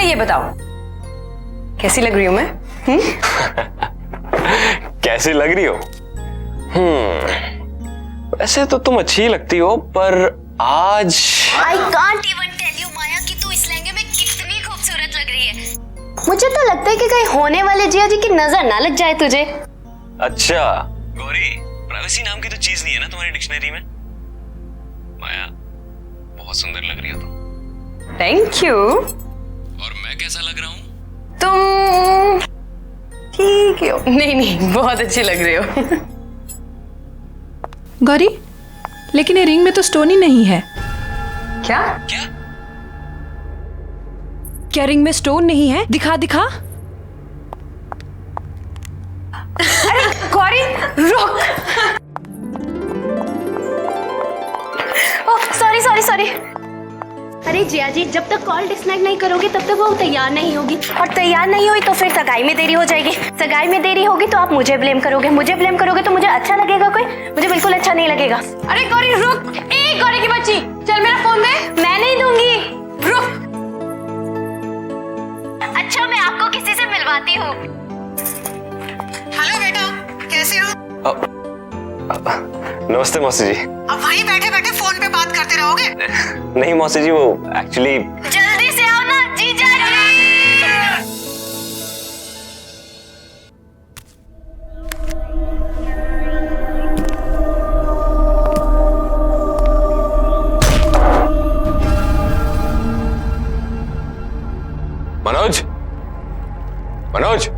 पहले ये बताओ कैसी लग रही हूं मैं? कैसी लग रही हो? वैसे तो तुम अच्छी लगती हो, पर आज I can't even tell you माया कि तू इस लहंगे में कितनी खूबसूरत लग रही है। मुझे तो लगता है कि कहीं होने वाले जिया जी की नजर ना लग जाए तुझे। अच्छा गौरी, प्राइवेसी नाम की तो चीज नहीं है ना तुम्हारी डिक्शनरी में। माया बहुत सुंदर लग रही हो तुम। Thank you. और मैं कैसा लग रहा हूँ? तुम ठीक हो। नहीं बहुत अच्छी लग रही हो। गौरी, लेकिन ये रिंग में तो स्टोन ही नहीं है। क्या? क्या रिंग में स्टोन नहीं है? दिखा दिखा। अरे गौरी रुक। Oh sorry. अरे जिया जी, जब तक कॉल डिस्कनेक्ट नहीं करोगे तब तक वो तैयार नहीं होगी, और तैयार नहीं हुई तो फिर सगाई में देरी हो जाएगी। सगाई में देरी होगी तो आप मुझे ब्लेम करोगे, मुझे ब्लेम करोगे तो मुझे अच्छा लगेगा कोई? मुझे बिल्कुल अच्छा नहीं लगेगा। अरे गौरी रुक। ए गौरी की बच्ची, चल मेरा फोन दे। मैं नहीं दूंगी। रुक। अच्छा मैं आपको किसी से मिलवाती हूँ। हेलो बेटा, कैसे हो? नमस्ते मौसी जी। अब वहीं बैठे बैठे फोन पे बात करते रहोगे? नहीं मौसी जी, वो एक्चुअली जल्दी से आओ ना जीजा जी। मनोज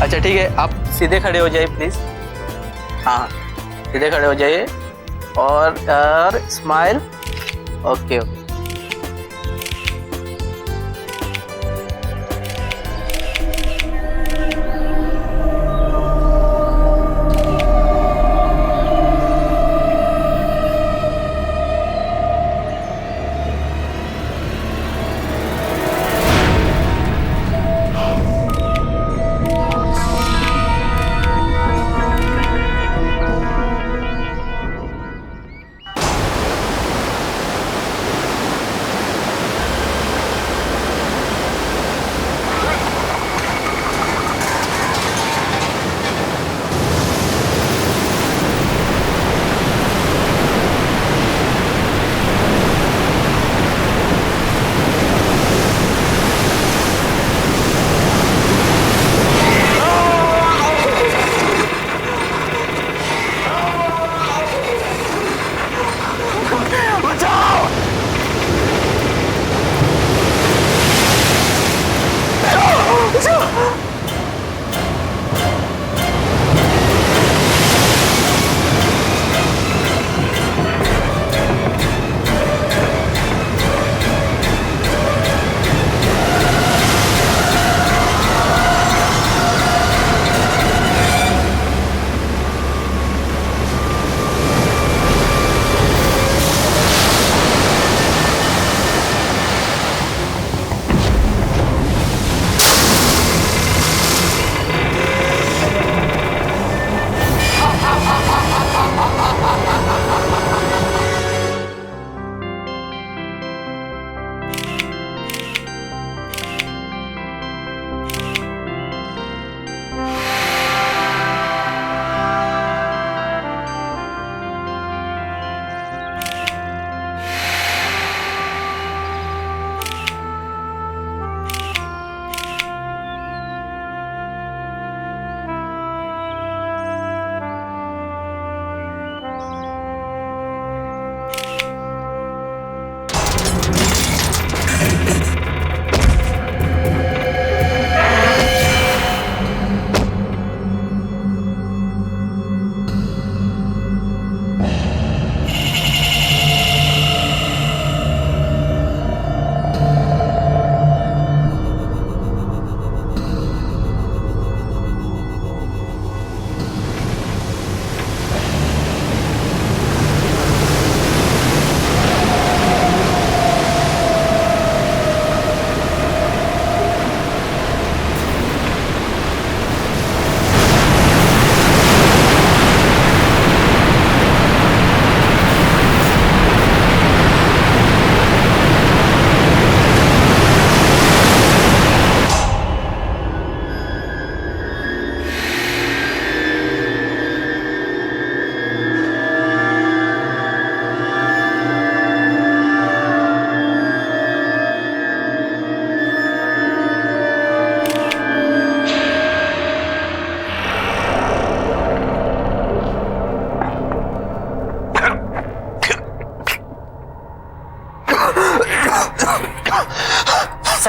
अच्छा ठीक है, आप सीधे खड़े हो जाइए प्लीज़। हाँ सीधे खड़े हो जाइए और स्माइल। ओके।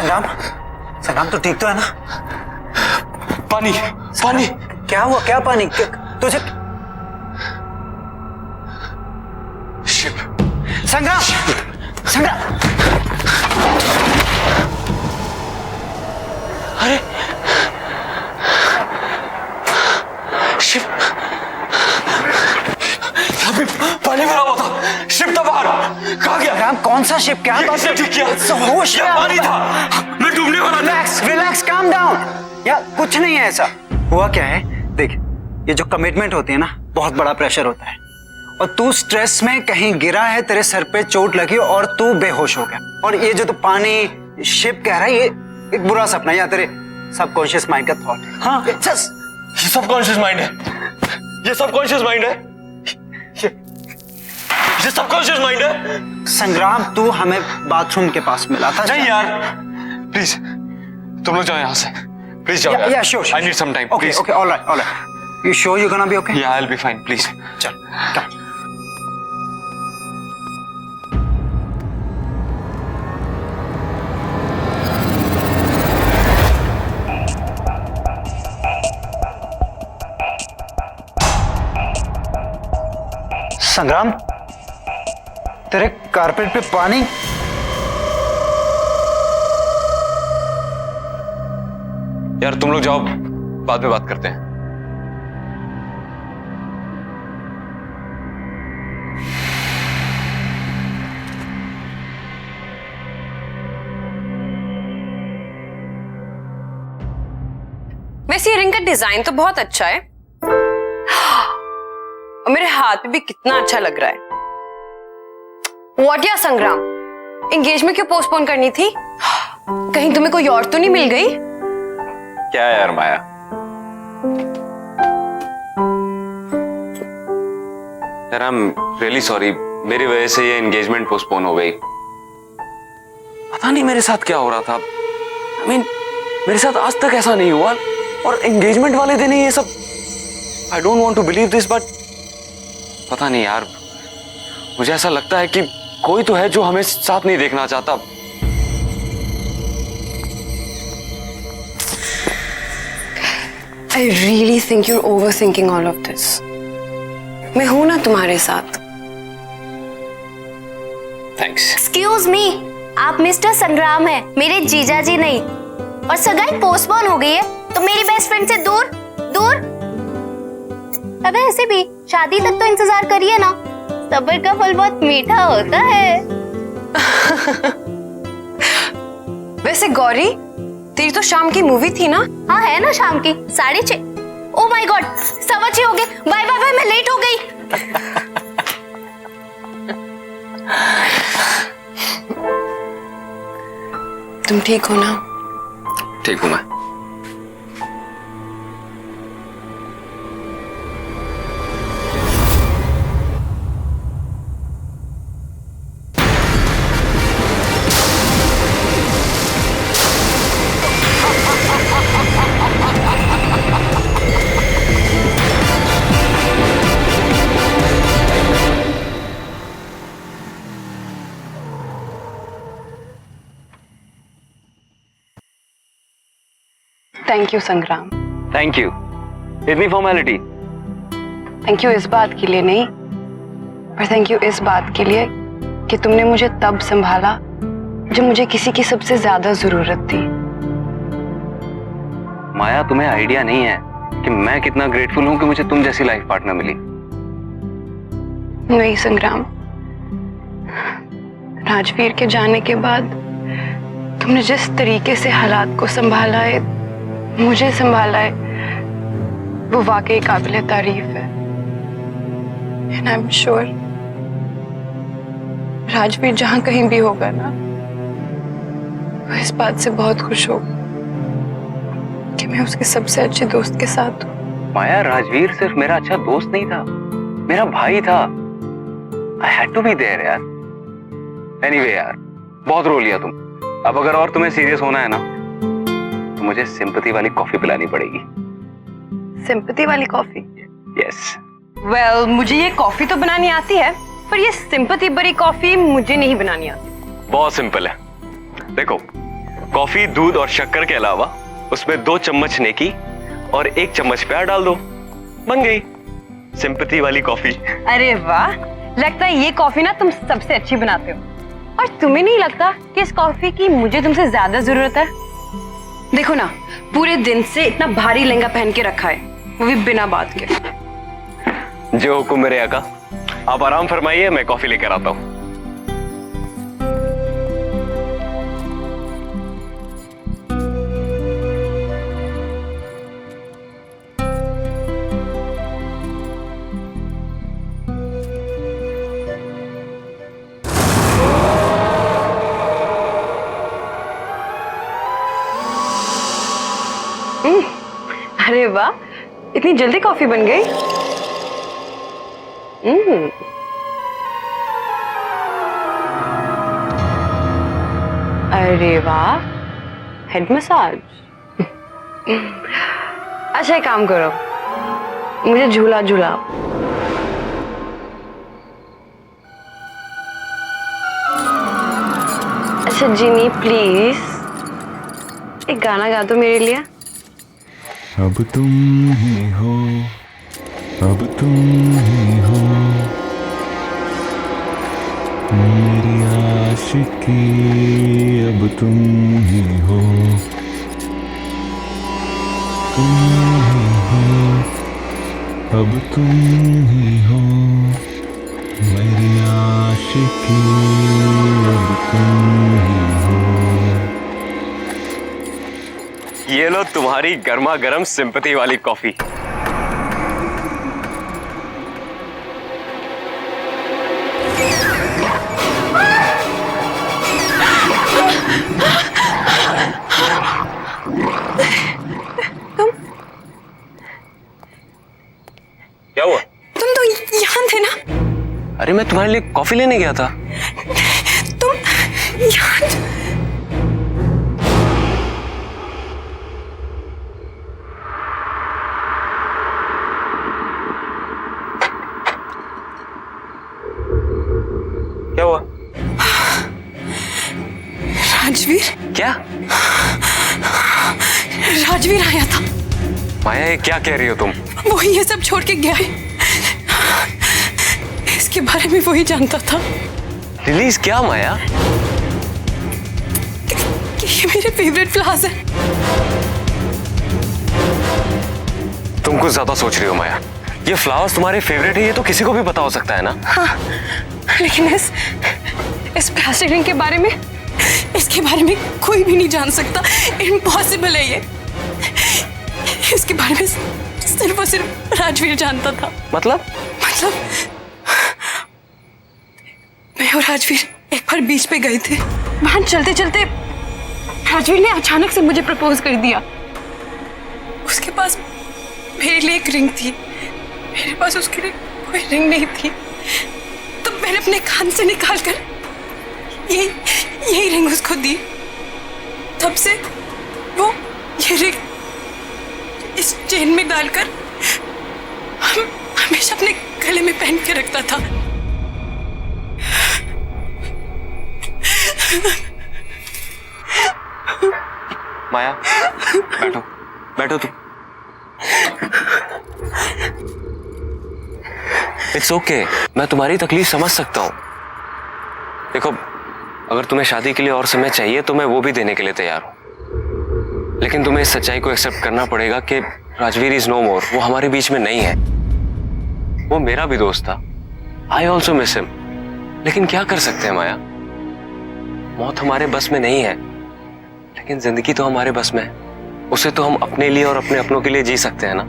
संग्राम, संग्राम तू ठीक तो है ना? पानी पानी। क्या हुआ? क्या पानी? तुझे शिप। संग्राम, संग्राम, अरे शिप, यहाँ पे पानी भरा हुआ था, शिप था बाहर, कहाँ गया? संग्राम कौन सा शिप? क्या बात है? ठीक किया, होश में पानी था, मैं डूबने वाला था। Relax, relax, calm down. यार कुछ नहीं है ऐसा। हुआ क्या है, देख ये जो कमिटमेंट होती है ना, बहुत बड़ा प्रेशर होता है, और तू स्ट्रेस में कहीं गिरा है, तेरे सर पे चोट लगी और तू बेहोश हो गया। और ये जो तू पानी शिप कह रहा है, ये एक बुरा सपना है या तेरे सबकॉन्शियस माइंड का थॉट है। हाँ ये सबकॉन्शियस माइंड है, ये सबकॉन्शियस माइंड है, ये सबकॉन्शियस माइंड है। संग्राम तू हमें बाथरूम के पास मिला था। नहीं यार, प्लीज तुम लोग जाओ यहाँ से, प्लीज जाओ। Yeah, sure, sure. I need some time, Okay, please. okay, all right, all right. You sure you're gonna be okay? Yeah, I'll be fine, please. चल, come. संग्राम, तेरे कारपेट पे पानी। यार तुम लोग जाओ, बाद में बात करते हैं। वैसे ये रिंग का डिजाइन तो बहुत अच्छा है और मेरे हाथ पे भी कितना अच्छा लग रहा है। व्हाट या संग्राम, एंगेजमेंट क्यों पोस्टपोन करनी थी? कहीं तुम्हें कोई और तो नहीं मिल गई? क्या यार माया, यार आई एम रियली सॉरी, मेरी वजह से ये एंगेजमेंट पोस्टपोन हो गई। पता नहीं मेरे साथ क्या हो रहा था। I mean, मेरे साथ आज तक ऐसा नहीं हुआ, और एंगेजमेंट वाले दिन ही ये सब। I don't want to believe this, but पता नहीं यार, मुझे ऐसा लगता है कि कोई तो है जो हमें साथ नहीं देखना चाहता। I really think you're overthinking all of this. मैं हूं ना तुम्हारे साथ। थैंक्स। एक्सक्यूज मी, आप मिस्टर संग्राम हैं, मेरे जीजा जी नहीं। और सगाई पोस्टपोन हो गई है तो मेरी बेस्ट फ्रेंड से दूर दूर। अबे ऐसे भी शादी तक तो इंतजार करिए ना, सब्र का फल बहुत मीठा होता है। वैसे गौरी, तेरी तो शाम की मूवी थी ना? हाँ है ना, शाम की 6:30। ओ माय गॉड, 6:15 हो गए। बाय बाय बाय, मैं लेट हो गई। तुम ठीक हो ना? ठीक हूं मैं। थैंक यू संग्राम। थैंक यू, इतनी फॉर्मेलिटी। थैंक यू इस बात के लिए नहीं, पर थैंक यू इस बात के लिए कि तुमने मुझे तब संभाला जब मुझे किसी की सबसे ज्यादा जरूरत थी। माया, तुम्हें आइडिया नहीं है कि मैं कितना ग्रेटफुल हूं कि मुझे तुम जैसी लाइफ पार्टनर मिली। नहीं संग्राम, राजवीर के जाने के बाद तुमने जिस तरीके से हालात को संभाला है, मुझे संभाला है, वो वाकई काबिल तारीफ है। And I am sure Rajveer जहां कहीं भी होगा ना, वो इस बात से बहुत खुश होगा कि मैं उसके सबसे अच्छे दोस्त के साथ हूँ। माया, राजवीर सिर्फ मेरा अच्छा दोस्त नहीं था, मेरा भाई था। I had to be there यार। एनीवे यार, बहुत रो लिया तुम। अब अगर और तुम्हें सीरियस होना है ना, तो मुझे सिंपैथी वाली कॉफी पिलानी पड़ेगी। सिंपैथी वाली कॉफी? यस। वेल, मुझे ये कॉफी तो बनानी आती है, पर ये सिंपैथी भरी कॉफी मुझे नहीं बनानी आती। बहुत सिंपल है। देखो, कॉफी, दूध और शक्कर के अलावा उसमें 2 चम्मच नेकी और 1 चम्मच प्यार डाल दो, बन गई सिंपैथी वाली कॉफी। अरे वाह, लगता है ये कॉफी ना तुम सबसे अच्छी बनाते हो। और तुम्हें नहीं लगता कि इस कॉफी की मुझे तुमसे ज्यादा जरूरत है? देखो ना, पूरे दिन से इतना भारी लहंगा पहन के रखा है, वो भी बिना बात के। जो हुक्म मेरे आका, आप आराम फरमाइए, मैं कॉफी लेकर आता हूँ। अरे वाह, इतनी जल्दी कॉफी बन गई। अरे वाह, हेड मसाज। अच्छा एक काम करो, मुझे झूला झूलाओ। अच्छा जिनी प्लीज एक गाना गा दो मेरे लिए। अब तुम ही हो, अब तुम ही हो मेरी आशिकी, अब तुम ही हो, तुम ही हो, अब तुम ही हो मेरी आशिकी, अब तुम ही हो। ये लो तुम्हारी गर्मा गर्म सिंपैथी वाली कॉफी। क्या हुआ? तुम तो यहाँ थे ना? अरे मैं तुम्हारे लिए कॉफी लेने गया था। तुम यहाँ? क्या हुआ? राजवीर? क्या? राजवीर आया था। माया ये क्या कह रही हो तुम? वो ये सब छोड़ के गया है। इसके बारे में वही जानता था। रिलीज क्या माया? कि ये मेरे फेवरेट फ्लावर्स हैं। तुम कुछ ज्यादा सोच रही हो माया। ये फ्लावर्स तुम्हारे फेवरेट है, ये तो किसी को भी पता हो सकता है ना। हाँ, लेकिन इस प्लास्टिक रिंग के बारे में, इसके बारे में कोई भी नहीं जान सकता। इम्पॉसिबल है ये। इसके बारे में सिर्फ और सिर्फ राजवीर जानता था। मतलब मैं और राजवीर एक बार बीच पे गए थे। वहां चलते चलते राजवीर ने अचानक से मुझे प्रपोज कर दिया। उसके पास मेरे लिए एक रिंग थी, मेरे पास उसके लिए कोई रिंग नहीं थी। तो मैंने अपने कान से निकालकर यही रिंग उसको दी। तब से वो ये रिंग इस चेन में डालकर हमेशा अपने गले में पहन के रखता था। माया बैठो, बैठो तुम। इट्स ओके, मैं तुम्हारी तकलीफ समझ सकता हूँ। देखो, अगर तुम्हें शादी के लिए और समय चाहिए तो मैं वो भी देने के लिए तैयार हूँ, लेकिन तुम्हें इस सच्चाई को एक्सेप्ट करना पड़ेगा कि राजवीर इज नो मोर। वो हमारे बीच में नहीं है। वो मेरा भी दोस्त था। I also miss him. लेकिन क्या कर सकते हैं माया, मौत हमारे बस में नहीं है, लेकिन जिंदगी तो हमारे बस में है। उसे तो हम अपने लिए और अपने अपनों के लिए जी सकते हैं ना।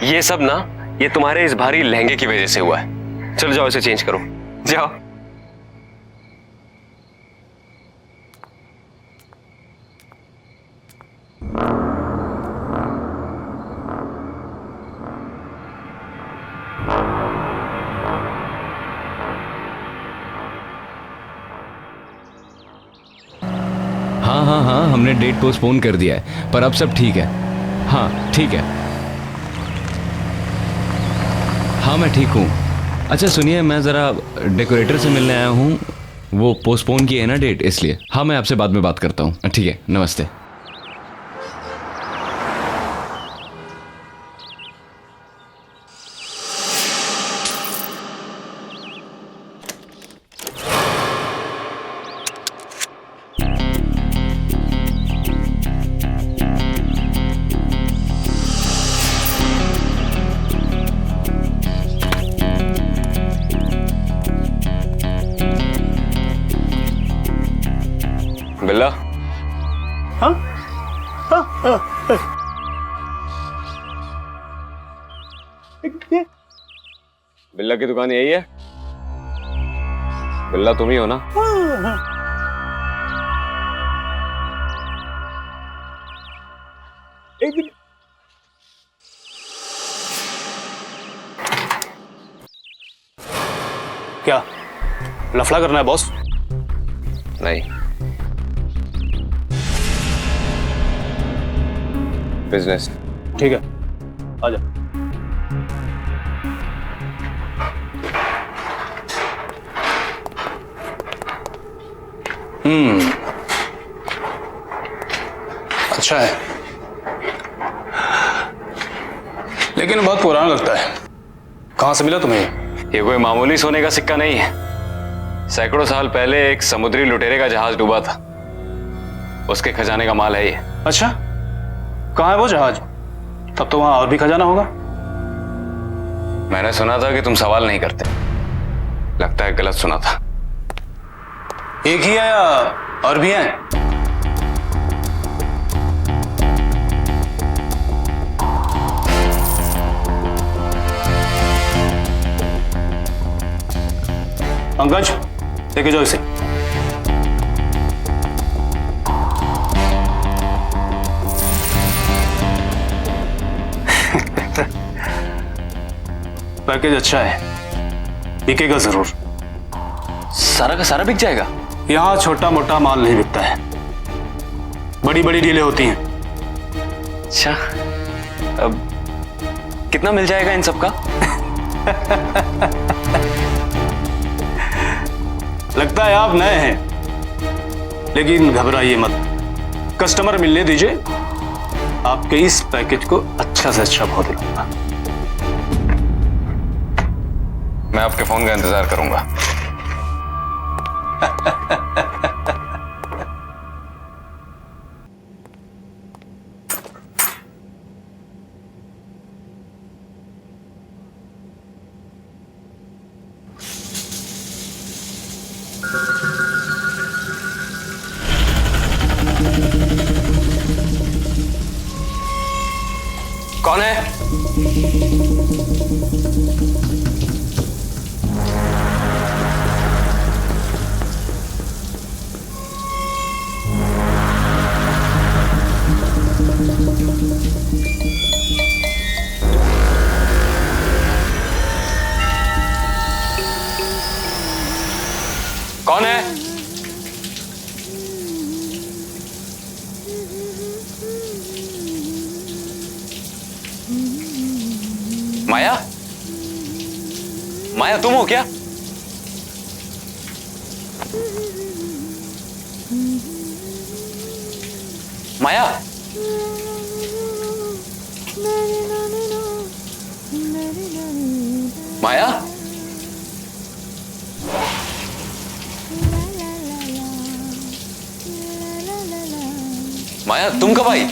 ये सब ना, ये तुम्हारे इस भारी लहंगे की वजह से हुआ है। चलो जाओ, इसे चेंज करो, जाओ। हाँ, हमने डेट पोस्टपोन कर दिया है, पर अब सब ठीक है। हाँ ठीक है। हाँ मैं ठीक हूँ। अच्छा सुनिए, मैं ज़रा डेकोरेटर से मिलने आया हूँ। वो पोस्टपोन की है ना डेट, इसलिए। हाँ, मैं आपसे बाद में बात करता हूँ। ठीक है, नमस्ते। बिल्ला, बिल्ला की दुकान यही है? बिल्ला तुम ही हो ना? क्या लफड़ा करना है बॉस? नहीं, बिजनेस। ठीक है, आजा। अच्छा है, लेकिन बहुत पुराना लगता है। कहां से मिला तुम्हें? ये कोई मामूली सोने का सिक्का नहीं है। सैकड़ों साल पहले एक समुद्री लुटेरे का जहाज डूबा था, उसके खजाने का माल है ये। अच्छा, कहां है वो जहाज? तब तो वहां और भी खजाना होगा। मैंने सुना था कि तुम सवाल नहीं करते। लगता है गलत सुना था। एक ही है या और भी हैं? पंकज, लेके जाओ इसे। पैकेज अच्छा है, बिकेगा जरूर। सारा का सारा बिक जाएगा? यहां छोटा मोटा माल नहीं बिकता है, बड़ी बड़ी डीलें होती हैं। अच्छा, अब कितना मिल जाएगा इन सब का? लगता है आप नए हैं, लेकिन घबराइए मत। कस्टमर मिलने दीजिए, आपके इस पैकेज को अच्छा से अच्छा भाव दिलाऊंगा। मैं आपके फोन का इंतजार करूंगा। कौन है? कौन है? माया? माया तुम हो क्या? माया? माया? माया तुम कब आई?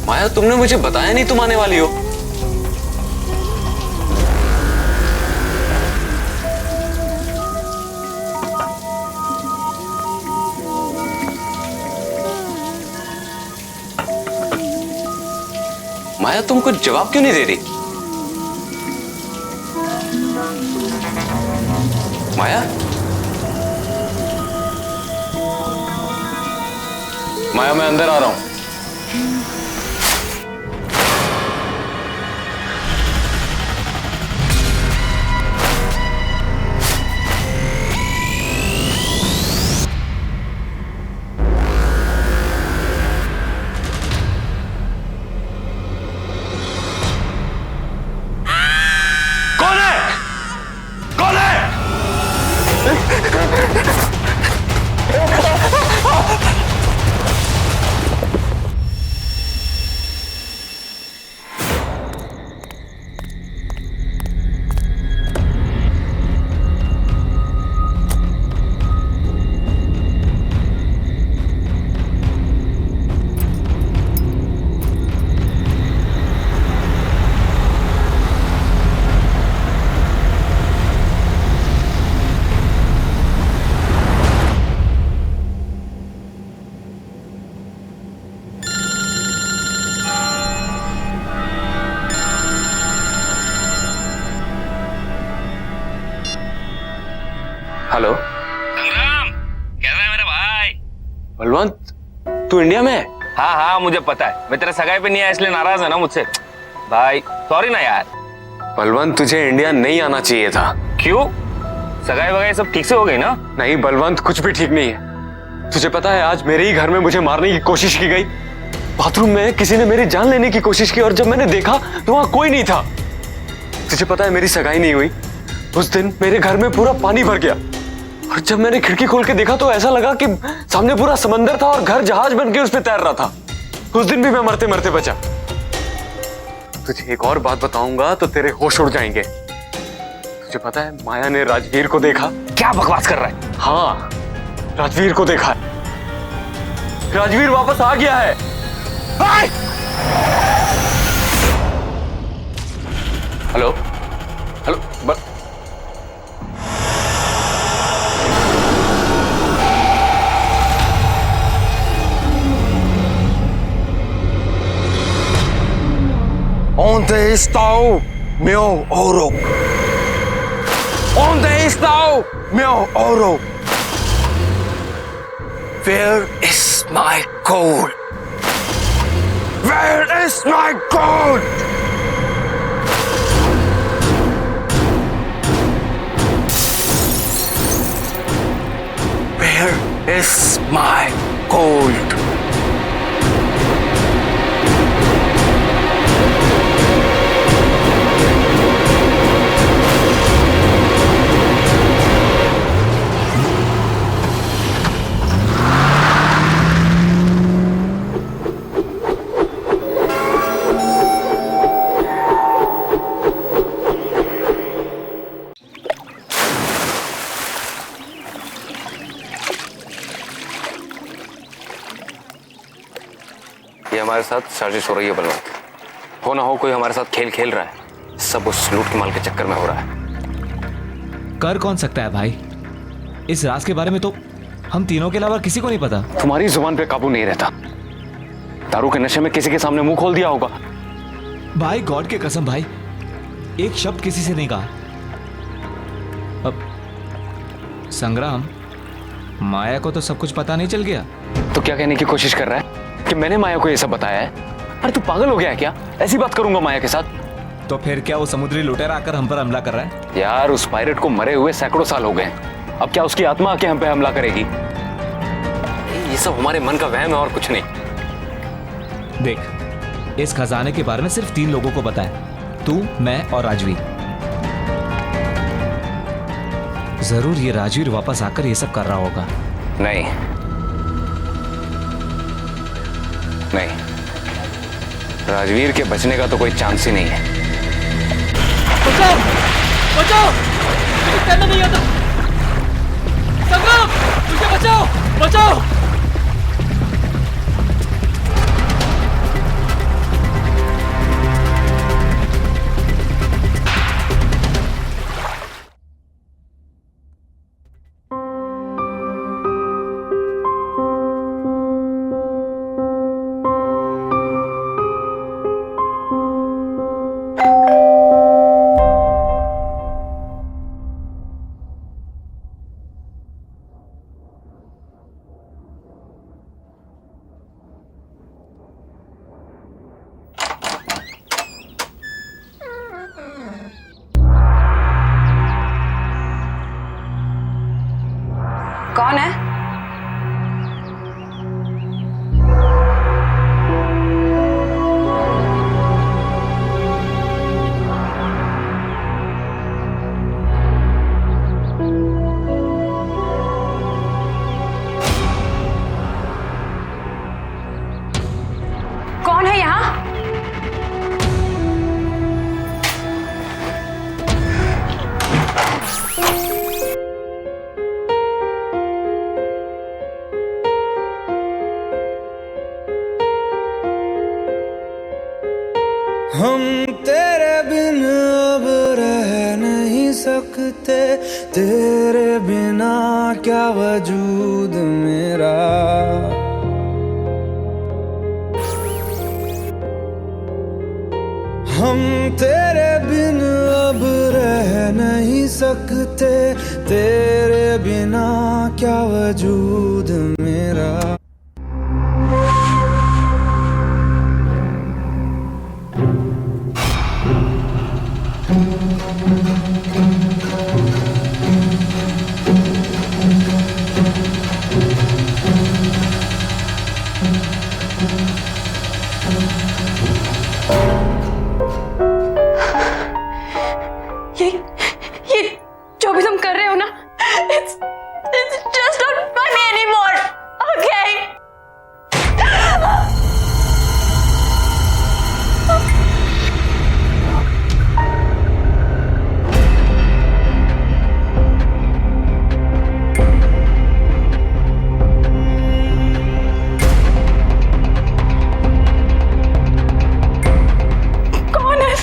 माया तुमने मुझे बताया नहीं तुम आने वाली हो। माया तुम कुछ जवाब क्यों नहीं दे रही? माया? माया मैं अंदर आ रहा हूं। हेलो संग्राम, कैसा है मेरा भाई? बलवंत, तू इंडिया में है? हाँ हाँ मुझे पता है, मैं तेरे सगाई पे नहीं आया इसलिए नाराज है ना मुझसे। भाई सॉरी ना यार। बलवंत, तुझे इंडिया नहीं आना चाहिए था। क्यों? सगाई वगाई सब ठीक से हो गई ना? नहीं बलवंत, कुछ भी ठीक नहीं है। तुझे पता है आज मेरे ही घर में मुझे मारने की कोशिश की गई। बाथरूम में किसी ने मेरी जान लेने की कोशिश की और जब मैंने देखा तो वहां कोई नहीं था। तुझे पता है मेरी सगाई नहीं हुई। उस दिन मेरे घर में पूरा पानी भर गया और जब मैंने खिड़की खोल के देखा तो ऐसा लगा कि सामने पूरा समंदर था और घर जहाज बन के उस पर तैर रहा था। उस दिन भी मैं मरते मरते बचा। तुझे एक और बात बताऊंगा तो तेरे होश उड़ जाएंगे। तुझे पता है माया ने राजवीर को देखा। क्या बकवास कर रहा है? हाँ, राजवीर को देखा है। राजवीर वापस आ गया है। Hello hello Onde está o meu ouro? Onde está o meu ouro? Where is my gold? Where is my gold? Where is my gold? ये हमारे साथ साजिश हो रही है बलवंत। हो ना हो कोई हमारे साथ खेल खेल रहा है। सब उस लूट के माल के चक्कर में हो रहा है। कर कौन सकता है भाई? इस राज के बारे में तो हम तीनों के अलावा किसी को नहीं पता। तुम्हारी जुबान पे काबू नहीं रहता। दारू के नशे में किसी के सामने मुंह खोल दिया होगा। भाई गॉड के कसम भाई, एक शब्द किसी से नहीं कहा। अब संग्राम, माया को तो सब कुछ पता नहीं चल गया? तो क्या कहने की कोशिश कर रहा है कि मैंने माया को ये सब बताया है? अरे तू पागल हो गया है क्या? ऐसी बात करूंगा माया के साथ? तो फिर क्या वो समुद्री लुटेरा आकर हम पर हमला कर रहा है? यार उस पायरेट को मरे हुए सैकड़ों साल हो गए। अब क्या उसकी आत्मा आके हम पे हमला करेगी? ये सब हमारे मन का वहम है और कुछ नहीं। देख, इस खजाने के बारे में सिर्फ 3 लोगों को पता है, तू, मैं और राजवीर। जरूर ये राजवीर वापस आकर ये सब कर रहा होगा। नहीं नहीं, राजवीर के बचने का तो कोई चांस ही नहीं है। बचाओ बचाओ, मुझे करना नहीं आता। संग्राम, मुझे बचाओ बचाओ। कौन है? कौन है यहाँ? हम तेरे बिन अब रह नहीं सकते, तेरे बिना क्या वजूद मेरा। हम तेरे बिन अब रह नहीं नहीं सकते, तेरे बिना क्या वजूद मेरा। ये जो भी तुम कर रहे हो ना, it's just not funny anymore, okay? कौन है?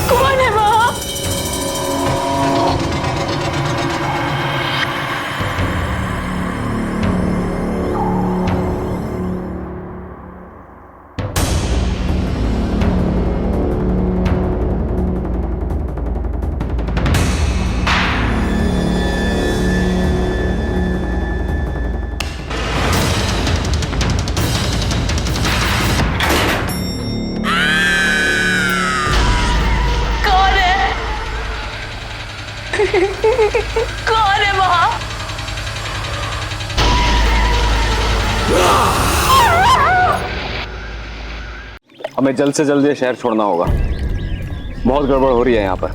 कौन है वहाँ? कौन है? कौन है वहाँ? हमें जल्द से जल्द ये शहर छोड़ना होगा। बहुत गड़बड़ हो रही है यहाँ पर।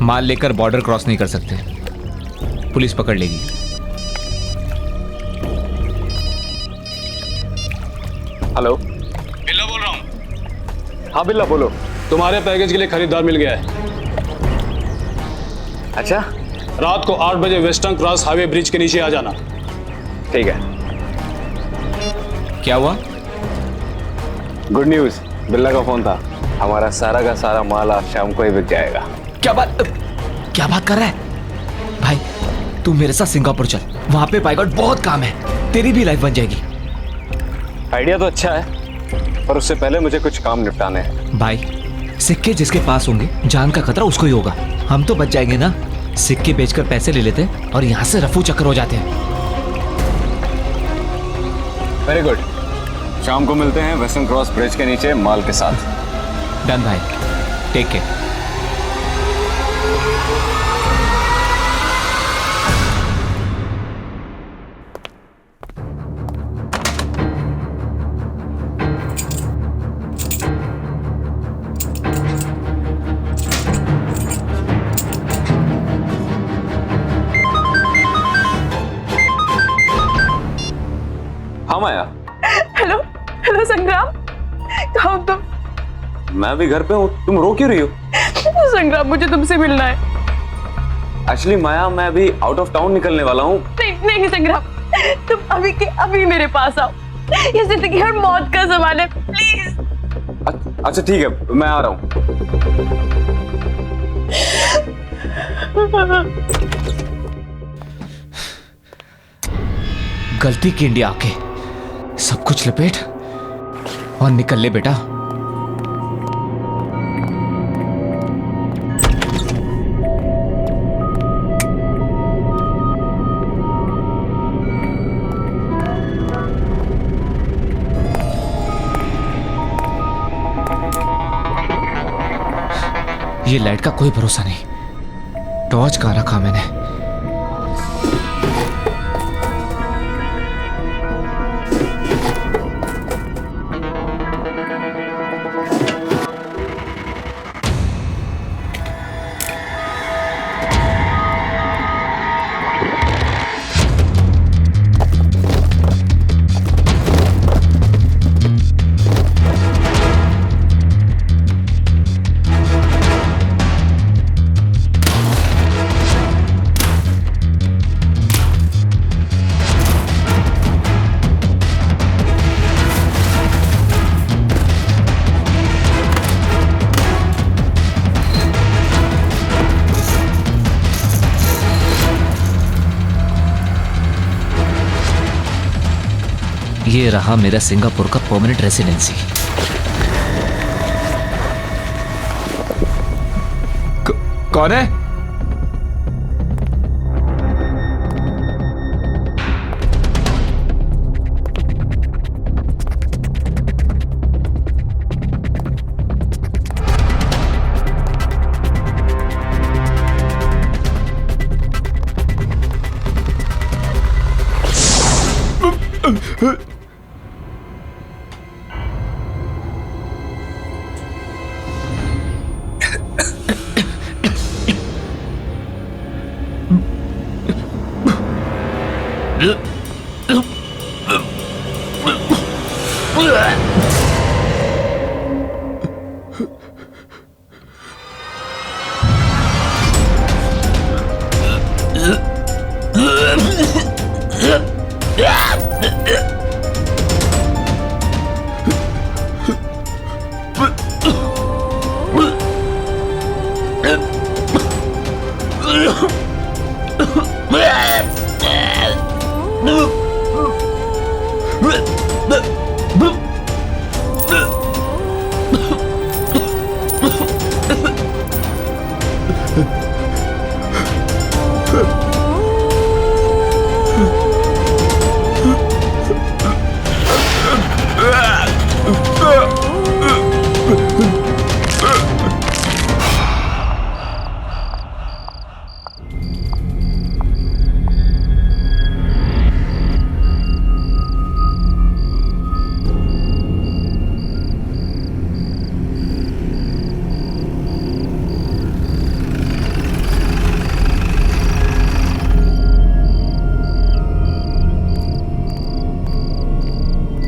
माल लेकर बॉर्डर क्रॉस नहीं कर सकते, पुलिस पकड़ लेगी। हेलो, बिल्ला बोल रहा हूँ। हाँ बिल्ला बोलो। तुम्हारे पैकेज के लिए खरीदार मिल गया है। अच्छा, रात को 8 बजे वेस्टर्न क्रॉस हाईवे ब्रिज के नीचे आ जाना। ठीक है। क्या हुआ? गुड न्यूज, बिल्ला का फोन था। हमारा सारा का सारा माल आज शाम को ही बिक जाएगा। क्या बात कर रहा है भाई? तू मेरे साथ सिंगापुर चल, वहां पे बाइकआउट बहुत काम है, तेरी भी लाइफ बन जाएगी। आइडिया तो अच्छा है, पर उससे पहले मुझे कुछ काम निपटाने हैं। भाई, सिक्के जिसके पास होंगे जान का खतरा उसको ही होगा। हम तो बच जाएंगे ना, सिक्के बेचकर पैसे ले लेते और यहाँ से रफू चक्कर हो जाते हैं। वेरी गुड, शाम को मिलते हैं वेस्टर्न क्रॉस ब्रिज के नीचे माल के साथ। डन भाई, टेक केयर। हाँ माया। हेलो हेलो संग्राम, कहाँ हो तुम? मैं भी घर पे हूँ, तुम रो क्यों रही हो? संग्राम, मुझे तुमसे मिलना है। एक्चुअली माया, मैं अभी आउट ऑफ टाउन निकलने वाला हूँ। नहीं नहीं संग्राम, तुम अभी के अभी मेरे पास आओ। ये जिंदगी और मौत का सवाल है, प्लीज। अच्छा ठीक है, मैं आ रहा हूँ। गलती की इंडिया आके सब कुछ लपेट और निकल ले बेटा। ये लाइट का कोई भरोसा नहीं। टॉर्च कहाँ रखा मैंने? ये रहा मेरा सिंगापुर का परमानेंट रेसिडेंसी। कौन है?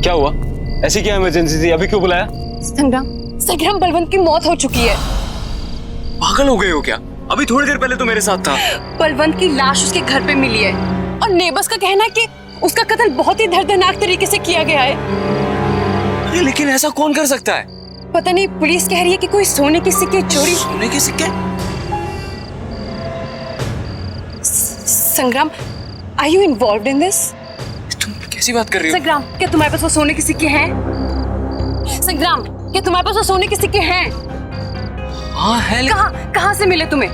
क्या हुआ? ऐसी क्या इमरजेंसी थी? अभी क्यों बुलाया? संग्राम बलवंत की मौत हो चुकी है। पागल हो गए हो क्या? अभी थोड़ी देर पहले तो मेरे साथ था। बलवंत की लाश उसके घर पे मिली है और नेबर्स का कहना है कि उसका कत्ल बहुत ही दर्दनाक तरीके से किया गया है। अरे लेकिन ऐसा कौन कर सकता है? पता नहीं, पुलिस कह रही है कि कोई सोने के सिक्के चोरी। सोने के सिक्के? Sangram, are you involved in this? तुम कैसी बात कर रही हो? संग्राम, क्या तुम्हारे पास वो सोने के सिक्के हैं? संग्राम, क्या तुम्हारे पास वो सोने के सिक्के हैं? हाँ है। कहाँ से मिले तुम्हें?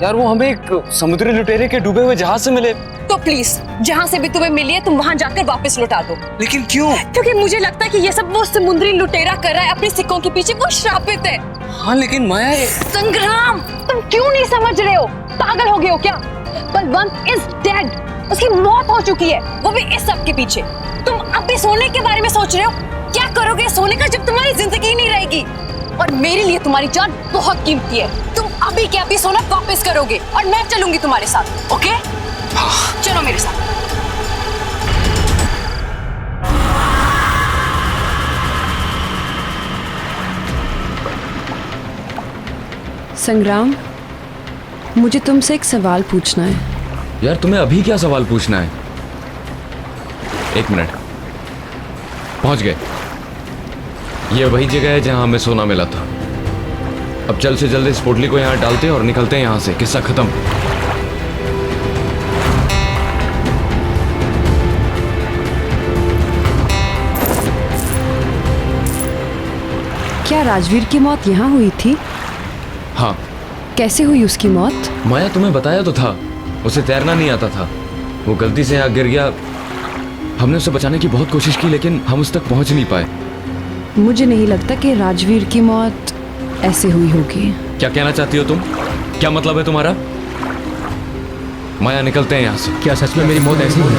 यार वो हमें एक समुद्री लुटेरे के डूबे हुए जहाज से मिले। तो प्लीज, जहाँ से भी तुम्हें मिली है तुम वहाँ जाकर वापस लौटा दो। लेकिन क्यों? क्योंकि मुझे लगता है कि ये सब वो समुद्री लुटेरा कर रहा है अपने सिक्कों के पीछे। वो श्रापित है। हाँ लेकिन माया। संग्राम, तुम क्यों नहीं समझ रहे हो? पागल हो गए हो क्या? Balwant is dead. उसकी मौत हो चुकी है, वो भी इस सब के पीछे। तुम अब भी सोने के बारे में सोच रहे हो? क्या करोगे सोने का जब तुम्हारी जिंदगी नहीं रहेगी? और मेरे लिए तुम्हारी जान बहुत कीमती है। तुम अभी के अभी सोना वापस करोगे और मैं चलूंगी तुम्हारे साथ। ओके, चलो मेरे साथ। संग्राम, मुझे तुमसे एक सवाल पूछना है। यार तुम्हें अभी क्या सवाल पूछना है? एक मिनट, पहुंच गए। ये वही जगह है जहां हमें सोना मिला था। अब जल्द से जल्द इस पोटली को यहां डालते हैं और निकलते हैं यहां से। किस्सा खत्म। क्या राजवीर की मौत यहाँ हुई थी? हाँ। कैसे हुई उसकी मौत? माया तुम्हें बताया तो था, उसे तैरना नहीं आता था। वो गलती से यहाँ गिर गया। हमने उसे बचाने की बहुत कोशिश की लेकिन हम उस तक पहुंच नहीं पाए। मुझे नहीं लगता कि राजवीर की मौत ऐसे हुई होगी। क्या कहना चाहती हो तुम? क्या मतलब है तुम्हारा? माया निकलते हैं यहाँ से। क्या सच में मेरी मौत ऐसी हुई?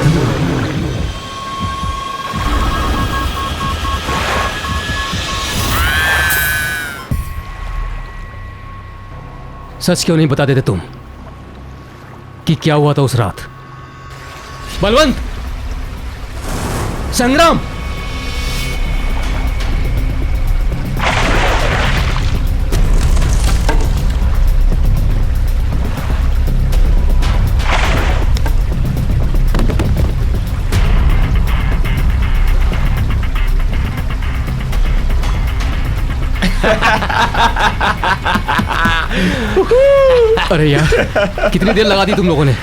सच क्यों नहीं बता देते तुम कि क्या हुआ था उस रात? बलवंत, संग्राम, अरे यार, कितनी देर लगा दी तुम लोगों ने?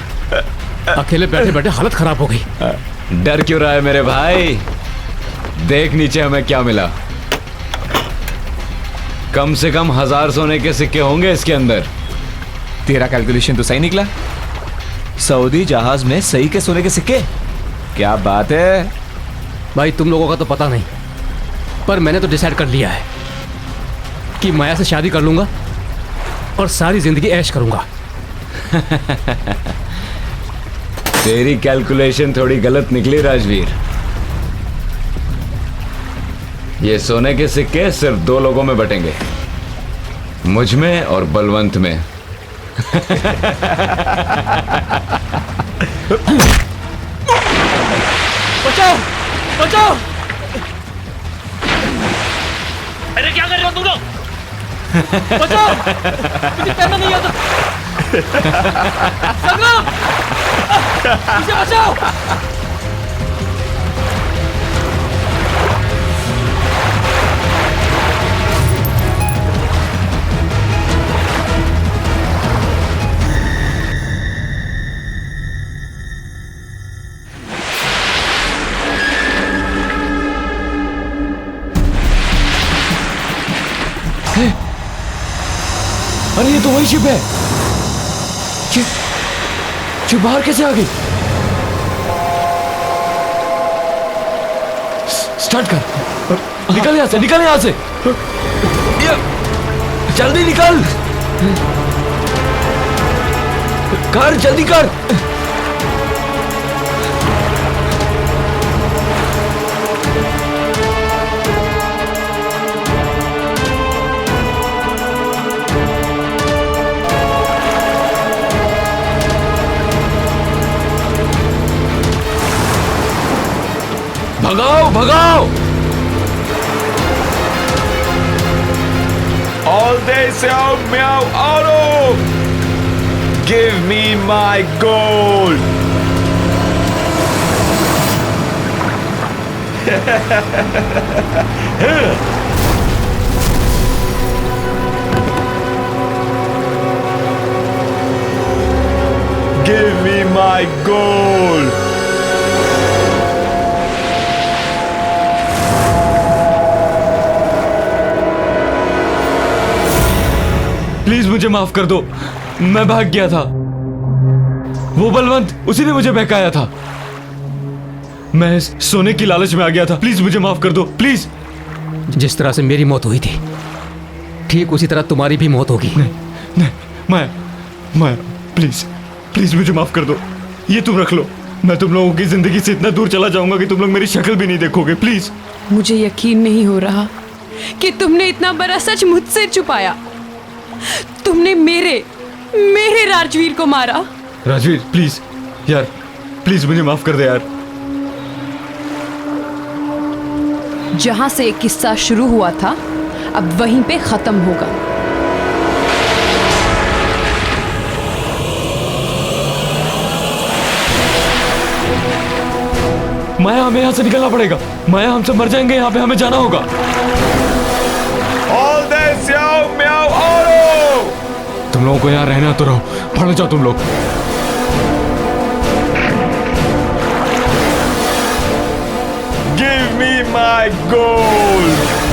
अकेले बैठे बैठे हालत खराब हो गई। डर क्यों रहा है मेरे भाई? देख नीचे हमें क्या मिला। कम से कम 1000 सोने के सिक्के होंगे इसके अंदर। तेरा कैलकुलेशन तो सही निकला। सऊदी जहाज में सही के सोने के सिक्के। क्या बात है भाई, तुम लोगों का तो पता नहीं, पर मैंने तो डिसाइड कर लिया है कि माया से शादी कर लूंगा और सारी जिंदगी ऐश करूंगा। तेरी कैलकुलेशन थोड़ी गलत निकली राजवीर। ये सोने के सिक्के सिर्फ 2 लोगों में बटेंगे, मुझ में और बलवंत में। बचाओ बचाओ! अरे क्या कर रहे हो तुम लोग? बचाओ! मुझे तैरना नहीं आता। संगम! मुझे बचाओ! अरे ये तो वही शिप है। ये बाहर कैसे आ गई? स्टार्ट कर, निकल यहां से, निकल यहां से, जल्दी निकल, कर जल्दी कर। भगाओ भगाओ! All day Xiao Miao Auto! Give me my gold! Give me my gold! Please मुझे माफ कर दो, मैं भाग गया था। वो बलवंत, उसी ने मुझे बहकाया था। मैं सोने की लालच में आ गया था। प्लीज मुझे माफ कर दो, प्लीज। जिस तरह से मेरी मौत हुई थी, ठीक उसी तरह तुम्हारी भी मौत होगी। नहीं, मैं प्लीज प्लीज मुझे माफ कर दो। ये तुम रख लो। मैं तुम लोगों की जिंदगी से इतना दूर चला जाऊंगा कि तुम लोग मेरी शक्ल भी नहीं देखोगे। प्लीज। मुझे यकीन नहीं हो रहा कि तुमने इतना बड़ा सच मुझसे छुपाया। तुमने मेरे राजवीर को मारा। राजवीर प्लीज यार, प्लीज मुझे माफ कर दे यार। जहां से एक किस्सा शुरू हुआ था, अब वहीं पे खत्म होगा। माया, हमें यहाँ से निकलना पड़ेगा। माया, हम सब मर जाएंगे यहाँ पे, हमें जाना होगा। तुम लोगों को यहाँ रहना तो रहो, पढ़ जाओ तुम लोग। Give me my gold!